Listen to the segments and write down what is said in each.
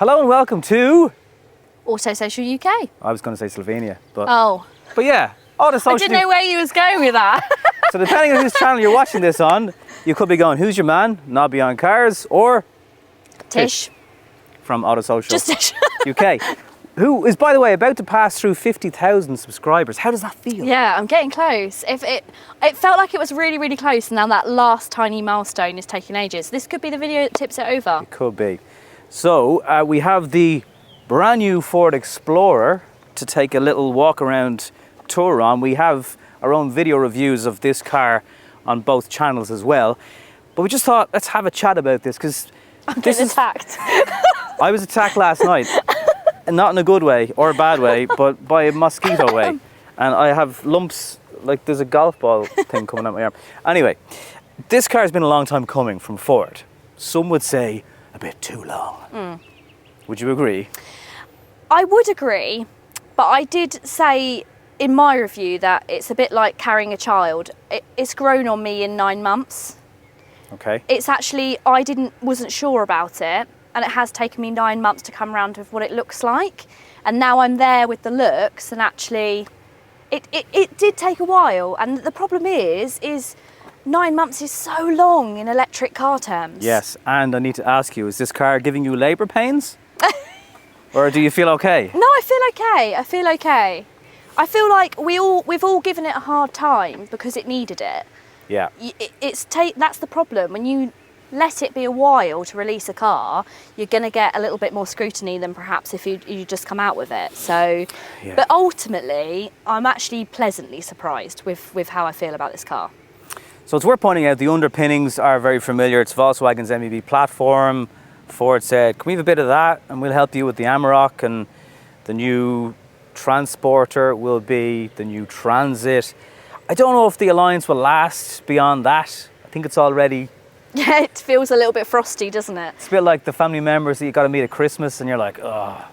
Hello and welcome to... Auto Social UK. I was going to say Slovenia, but... Oh. But yeah, Auto Social... I didn't know where you was going with that. So depending on whose channel you're watching this on, you could be going, who's your man? Nobby on cars, or... Tish. From Auto Social Just Tish. UK. Who is, by the way, about to pass through 50,000 subscribers. How does that feel? Yeah, I'm getting close. It felt like it was really, really close, and now that last tiny milestone is taking ages. This could be the video that tips it over. It could be. So we have the brand new Ford Explorer to take a little walk around tour on. We have our own video reviews of this car on both channels as well. But we just thought, let's have a chat about this, because this is attacked. I was attacked last night. Not in a good way or a bad way, but by a mosquito way. And I have lumps, like there's a golf ball thing coming out my arm. Anyway, this car has been a long time coming from Ford. Some would say a bit too long. Would you agree? I would agree, but I did say in my review that it's a bit like carrying a child. It's grown on me in 9 months. Okay. It's actually, wasn't sure about it. And it has taken me 9 months to come around with what it looks like. And now I'm there with the looks, and actually it did take a while. And the problem is 9 months is so long in electric car terms. Yes, and I need to ask you, is this car giving you labour pains? Or do you feel okay? No, I feel okay. I feel okay. I feel like we've all given it a hard time because it needed it. Yeah. That's the problem. When you let it be a while to release a car, you're going to get a little bit more scrutiny than perhaps if you just come out with it. So, yeah. But ultimately, I'm actually pleasantly surprised with how I feel about this car. So it's worth pointing out the underpinnings are very familiar. It's Volkswagen's MEB platform. Ford said, can we have a bit of that? And we'll help you with the Amarok, and the new Transporter will be the new Transit. I don't know if the Alliance will last beyond that. I think it's already... Yeah, it feels a little bit frosty, doesn't it? It's a bit like the family members that you got to meet at Christmas and you're like, oh,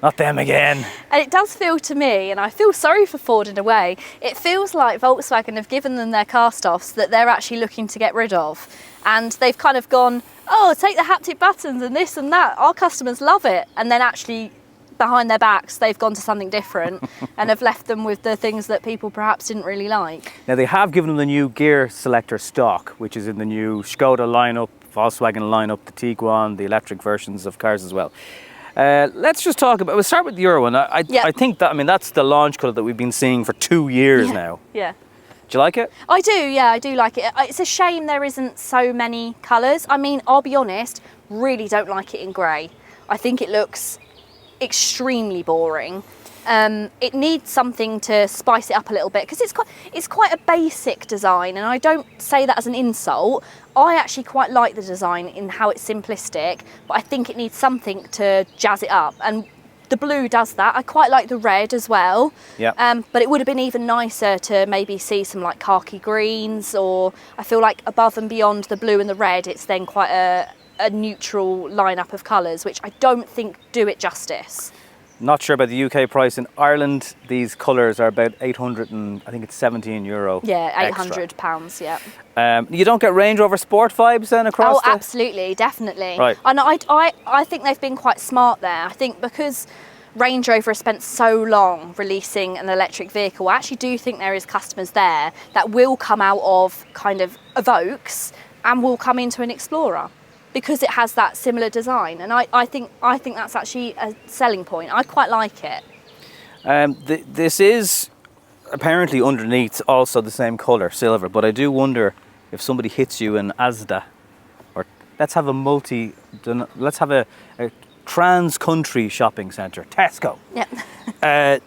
not them again. And it does feel to me, and I feel sorry for Ford in a way, it feels like Volkswagen have given them their cast-offs that they're actually looking to get rid of. And they've kind of gone, oh, take the haptic buttons and this and that. Our customers love it. And then actually, behind their backs, they've gone to something different and have left them with the things that people perhaps didn't really like. Now, they have given them the new gear selector stock, which is in the new Skoda lineup, Volkswagen lineup, the Tiguan, the electric versions of cars as well. Let's just talk about, we'll start with the Euro one. I think that, that's the launch colour that we've been seeing for 2 years now. Yeah. Do you like it? I do, yeah, I do like it. It's a shame there isn't so many colours. I'll be honest, really don't like it in grey. I think it looks extremely boring. It needs something to spice it up a little bit, because it's quite a basic design, and I don't say that as an insult. I actually quite like the design in how it's simplistic, but I think it needs something to jazz it up, and the blue does that. I quite like the red as well. Yeah. But it would have been even nicer to maybe see some like khaki greens, or I feel like above and beyond the blue and the red, it's then quite a neutral lineup of colours, which I don't think do it justice. Not sure about the UK price. In Ireland, these colours are about 800 and I think it's €17. Yeah, £800, yeah. You don't get Range Rover Sport vibes then across? Oh, absolutely, definitely. Right. And I think they've been quite smart there. I think because Range Rover has spent so long releasing an electric vehicle, I actually do think there is customers there that will come out of kind of Evokes and will come into an Explorer, because it has that similar design, and I think that's actually a selling point. I quite like it. This is apparently underneath also the same colour, silver, but I do wonder if somebody hits you in Asda, or let's have a trans-country shopping centre, Tesco. Yeah.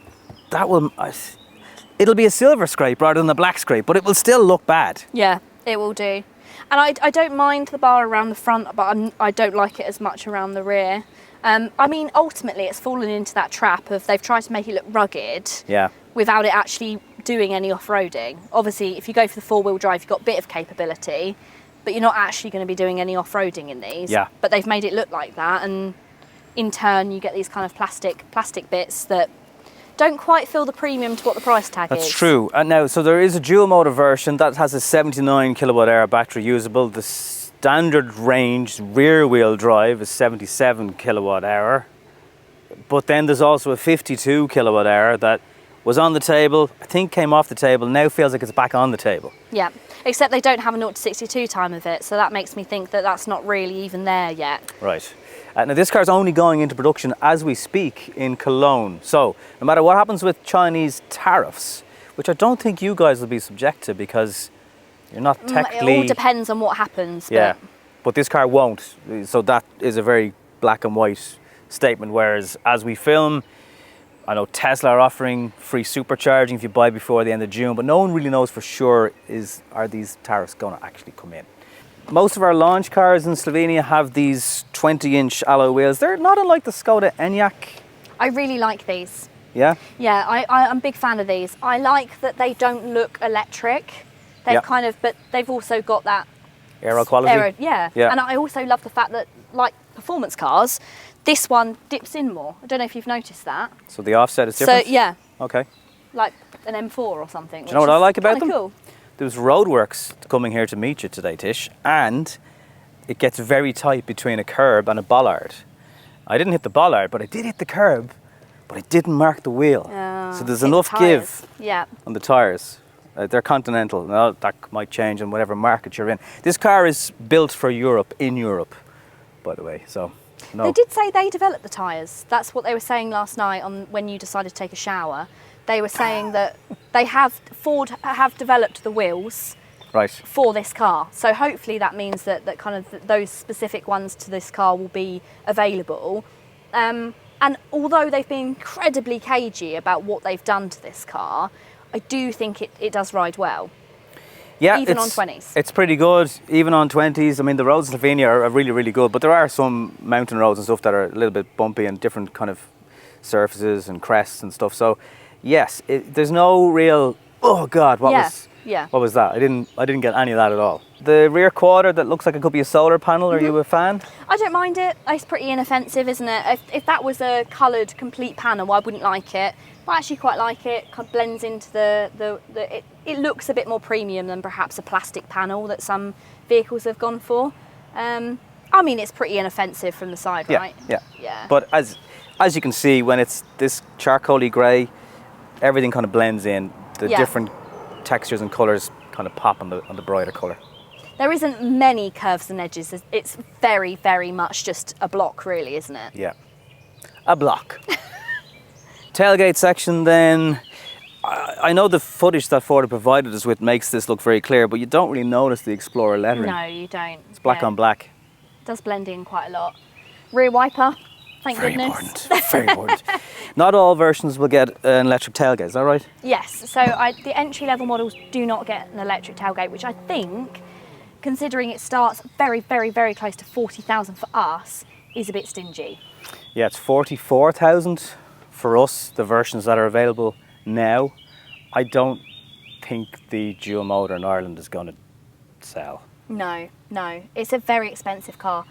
It'll be a silver scrape rather than a black scrape, but it will still look bad. Yeah, it will do. And I don't mind the bar around the front, but I don't like it as much around the rear. Ultimately, it's fallen into that trap of they've tried to make it look rugged, without it actually doing any off-roading. Obviously, if you go for the four-wheel drive, you've got a bit of capability, but you're not actually going to be doing any off-roading in these. Yeah. But they've made it look like that, and in turn, you get these kind of plastic bits that don't quite feel the premium to what the price tag is. That's true. And now, so there is a dual motor version that has a 79 kilowatt hour battery usable. standard range rear wheel drive is 77 kilowatt hour. But then there's also a 52 kilowatt hour that was on the table, I think came off the table, now feels like it's back on the table. Yeah, except they don't have a 0 to 62 time of it, so that makes me think that that's not really even there yet. Right. Now this car's only going into production as we speak in Cologne. So no matter what happens with Chinese tariffs, which I don't think you guys will be subject to because you're not technically... It all depends on what happens. Yeah, but this car won't. So that is a very black and white statement, whereas as we film, I know Tesla are offering free supercharging if you buy before the end of June, but no one really knows for sure are these tariffs going to actually come in. Most of our launch cars in Slovenia have these 20-inch alloy wheels. They're not unlike the Skoda Enyaq. I really like these. Yeah? Yeah, I'm a big fan of these. I like that they don't look electric. They've kind of, but they've also got that aero quality. Yeah. And I also love the fact that, like performance cars, this one dips in more. I don't know if you've noticed that. So the offset is different? So yeah. Okay. Like an M4 or something. Do you know what I like about them? Cool. There's roadworks coming here to meet you today, Tish, and it gets very tight between a curb and a bollard. I didn't hit the bollard, but I did hit the curb, but I didn't mark the wheel. So there's enough give on the tyres. They're Continental. Now, that might change in whatever market you're in. This car is built for Europe, in Europe, by the way. So, no. They did say they developed the tyres. That's what they were saying last night when you decided to take a shower. They were saying that Ford have developed the wheels for this car. So hopefully that means that kind of those specific ones to this car will be available. And although they've been incredibly cagey about what they've done to this car, I do think it does ride well. Yeah, even on 20s. It's pretty good, even on 20s. I mean, the roads in Slovenia are really, really good, but there are some mountain roads and stuff that are a little bit bumpy and different kind of surfaces and crests and stuff. So, yes, there's no real, oh God, what was that? I didn't get any of that at all. The rear quarter that looks like it could be a solar panel, are you a fan? I don't mind it. It's pretty inoffensive, isn't it? If that was a coloured complete panel, I wouldn't like it. I actually quite like it. Kind of blends into it looks a bit more premium than perhaps a plastic panel that some vehicles have gone for. I mean, it's pretty inoffensive from the side, right? Yeah. But as you can see, when it's this charcoaly grey, everything kind of blends in. The different textures and colours kind of pop on the brighter colour. There isn't many curves and edges. It's very, very much just a block, really, isn't it? Yeah, a block. Tailgate section then. I know the footage that Ford have provided us with makes this look very clear, but you don't really notice the Explorer lettering. No, you don't. It's black on black. It does blend in quite a lot. Rear wiper, thank goodness. Very important. Not all versions will get an electric tailgate, is that right? Yes, so the entry-level models do not get an electric tailgate, which I think, considering it starts very, very, very close to 40,000 for us, is a bit stingy. Yeah, it's 44,000 for us, the versions that are available now. I don't think the dual motor in Ireland is going to sell. No, it's a very expensive car.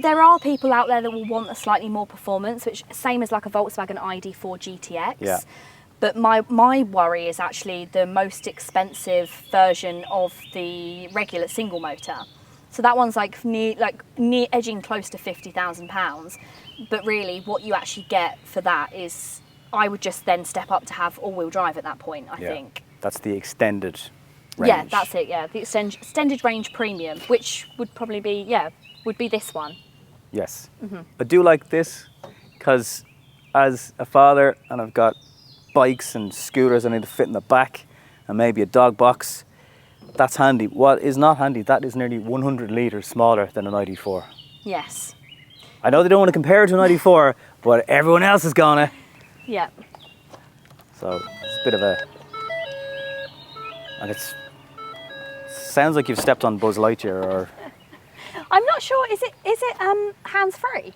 There are people out there that will want a slightly more performance, which same as like a Volkswagen ID4 GTX. Yeah. But my worry is actually the most expensive version of the regular single motor. So that one's like near edging close to £50,000. But really, what you actually get for that is, I would just then step up to have all-wheel drive at that point. I think that's the extended range. Yeah, that's it. Yeah, the extended range premium, which would probably be would be this one. Yes, I do like this because as a father, and I've got bikes and scooters I need to fit in the back, and maybe a dog box. That's handy. What is not handy, that is nearly 100 litres smaller than an ID4. Yes. I know they don't want to compare it to an ID4, but everyone else is gonna. Yeah. So it's a bit of a, and sounds like you've stepped on Buzz Lightyear, or. I'm not sure. Is it hands-free?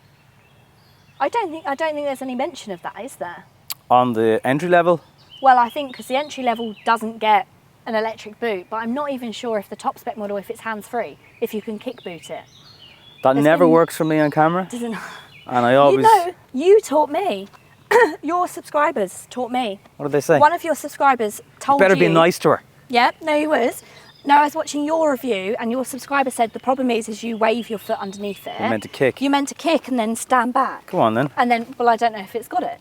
I don't think there's any mention of that, is there? On the entry level? Well, I think because the entry level doesn't get an electric boot, but I'm not even sure if the top spec model, if it's hands-free, if you can kick boot it. That never works for me on camera. Doesn't. And I always. You taught me. Your subscribers taught me. What did they say? One of your subscribers told you. Better be nice to her. Yeah, no, he was. No, I was watching your review and your subscriber said the problem is you wave your foot underneath it. You're meant to kick. You're meant to kick and then stand back. Come on then. And then, well, I don't know if it's got it.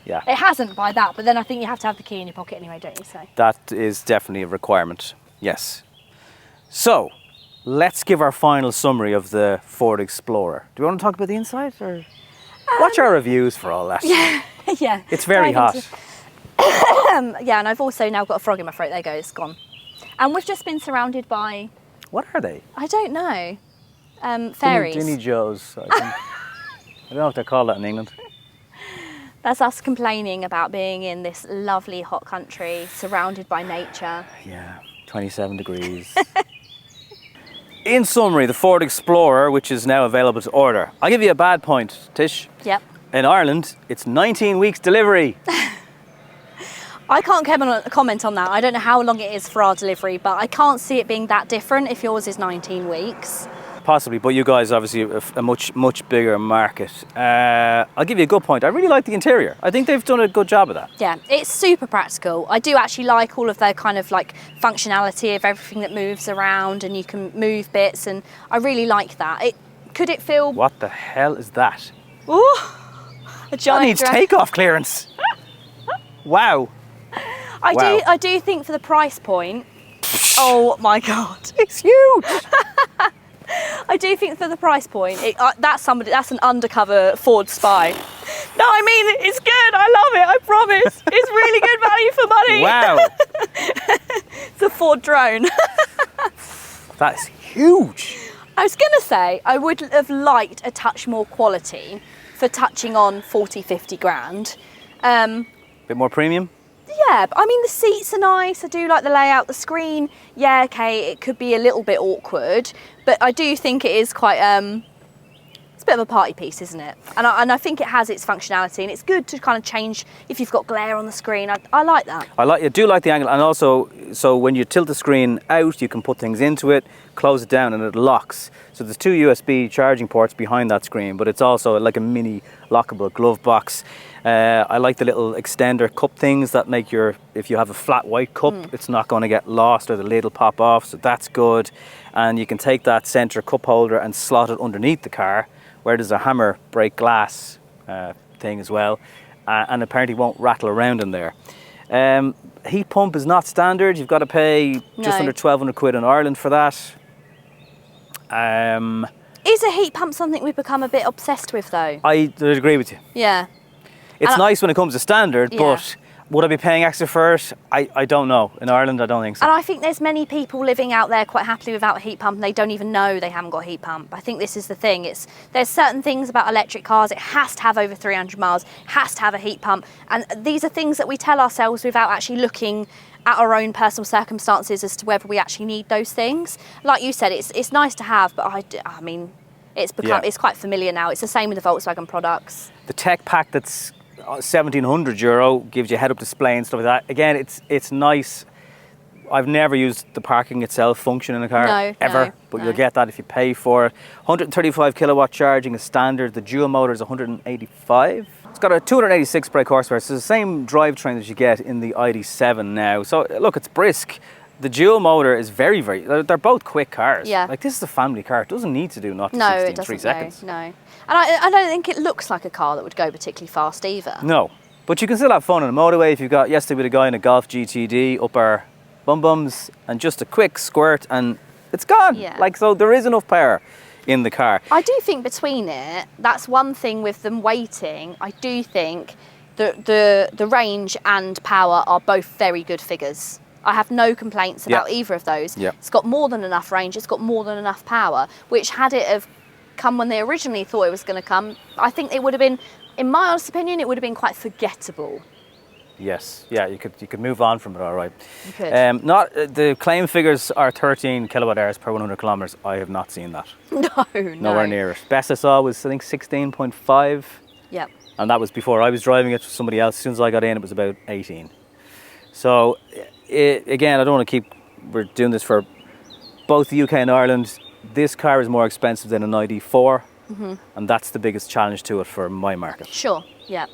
Yeah. It hasn't by that, but then I think you have to have the key in your pocket anyway, don't you? So That is definitely a requirement, yes. So, let's give our final summary of the Ford Explorer. Do you want to talk about the inside? Or watch our reviews for all that. Yeah, yeah. It's very Dive hot. into- yeah, and I've also now got a frog in my throat. There you go, it's gone. And we've just been surrounded by, What are they? I don't know, fairies. Dinny Joes, I think. I don't know if they call that in England. That's us complaining about being in this lovely hot country, surrounded by nature. Yeah, 27 degrees. In summary, the Ford Explorer, which is now available to order. I'll give you a bad point, Tish. Yep. In Ireland, it's 19 weeks delivery. I can't comment on that. I don't know how long it is for our delivery, but I can't see it being that different if yours is 19 weeks. Possibly, but you guys obviously have a much bigger market. I'll give you a good point. I really like the interior. I think they've done a good job of that. Yeah, it's super practical. I do actually like all of their kind of like functionality of everything that moves around and you can move bits, and I really like that. Could it feel... What the hell is that? Ooh, a That giant needs dress. takeoff clearance. Wow. I Wow. do think for the price point... Oh my God. It's huge. I do think for the price point, that's an undercover Ford spy. No, I mean, it's good. I love it. I promise. It's really good value for money. Wow. It's a Ford drone. That's huge. I was going to say, I would have liked a touch more quality for touching on 40, 50 grand. Bit more premium. Yeah, but I mean, the seats are nice. I do like the layout. The screen, yeah, okay, it could be a little bit awkward, but I do think it is quite, it's a bit of a party piece, isn't it? And I think it has its functionality, and it's good to kind of change if you've got glare on the screen. I like that. I do like the angle, and also, so when you tilt the screen out, you can put things into it, close it down, and it locks. So there's 2 USB charging ports behind that screen, but it's also like a mini lockable glove box. I like the little extender cup things that make if you have a flat white cup, it's not going to get lost or the lid will pop off, so that's good. And you can take that center cup holder and slot it underneath the car, where there's a hammer break glass thing as well, and apparently won't rattle around in there. Heat pump is not standard. You've got to pay just under 1,200 quid in Ireland for that. Is a heat pump something we've become a bit obsessed with, though? I would agree with you. Yeah. It's nice when it comes to standard, but would I be paying extra for it? I don't know. In Ireland, I don't think so. And I think there's many people living out there quite happily without a heat pump, and they don't even know they haven't got a heat pump. I think this is the thing. There's certain things about electric cars. It has to have over 300 miles, has to have a heat pump. And these are things that we tell ourselves without actually looking at our own personal circumstances as to whether we actually need those things. Like you said, it's nice to have, but I mean, it's quite familiar now. It's the same with the Volkswagen products. The tech pack that's €1,700 gives you head-up display and stuff like that. Again, it's nice. I've never used the parking itself function in a car ever, but you'll get that if you pay for it. 135 kilowatt charging is standard. The dual motor is 185. It's got a 286 brake horsepower, so it's the same drivetrain that you get in the ID7 now. So look, it's brisk. The dual motor is very, they're both quick cars. Yeah. Like, this is a family car. It doesn't need to do 0 to 60 in 3 seconds. No. And I don't think it looks like a car that would go particularly fast either. No, but you can still have fun on a motorway. If you've got, yesterday with a guy in a Golf GTD, up our bum-bums, and just a quick squirt and it's gone. Yeah. Like, so there is enough power in the car. I do think between it, that's one thing with them waiting. I do think the range and power are both very good figures. I have no complaints about either of those. Yep. It's got more than enough range, it's got more than enough power, which had it have come when they originally thought it was going to come, I think it would have been, in my honest opinion, it would have been quite forgettable. Yes, yeah, you could move on from it, all right. You could. The claim figures are 13 kilowatt hours per 100 kilometers. I have not seen that. Nowhere near it. Best I saw was, I think, 16.5. Yep. And that was before I was driving it. Somebody else, as soon as I got in, it was about 18. So, again, I don't want to keep, we're doing this for both the UK and Ireland. This car is more expensive than an ID4, and that's the biggest challenge to it for my market. Sure, yeah.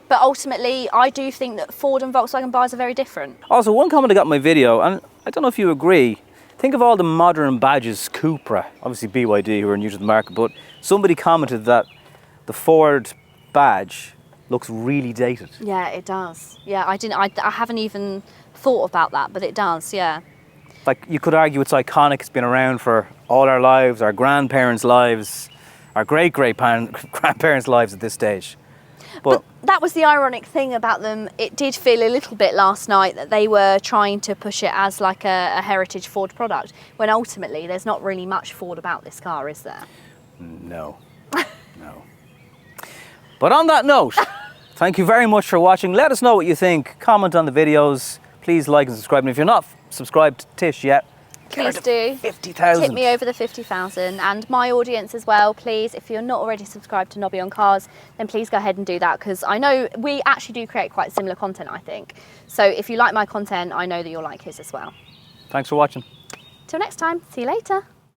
But ultimately, I do think that Ford and Volkswagen buyers are very different. Also, one comment I got in my video, and I don't know if you agree, think of all the modern badges, Cupra, obviously BYD who are new to the market, but somebody commented that the Ford badge looks really dated. Yeah, it does. Yeah, I haven't even thought about that, but it does, yeah. Like, you could argue it's iconic, it's been around for all our lives, our grandparents' lives, our great-grandparents' lives at this stage. But that was the ironic thing about them. It did feel a little bit last night that they were trying to push it as like a heritage Ford product, when ultimately there's not really much Ford about this car, is there? No, no. But on that note, thank you very much for watching. Let us know what you think. Comment on the videos. Please like and subscribe. And if you're not subscribed to Tish yet, Please do. 50,000. Tip me over the 50,000. And my audience as well, please, if you're not already subscribed to Nobby on Cars, then please go ahead and do that, because I know we actually do create quite similar content, I think. So if you like my content, I know that you'll like his as well. Thanks for watching. Till next time, see you later.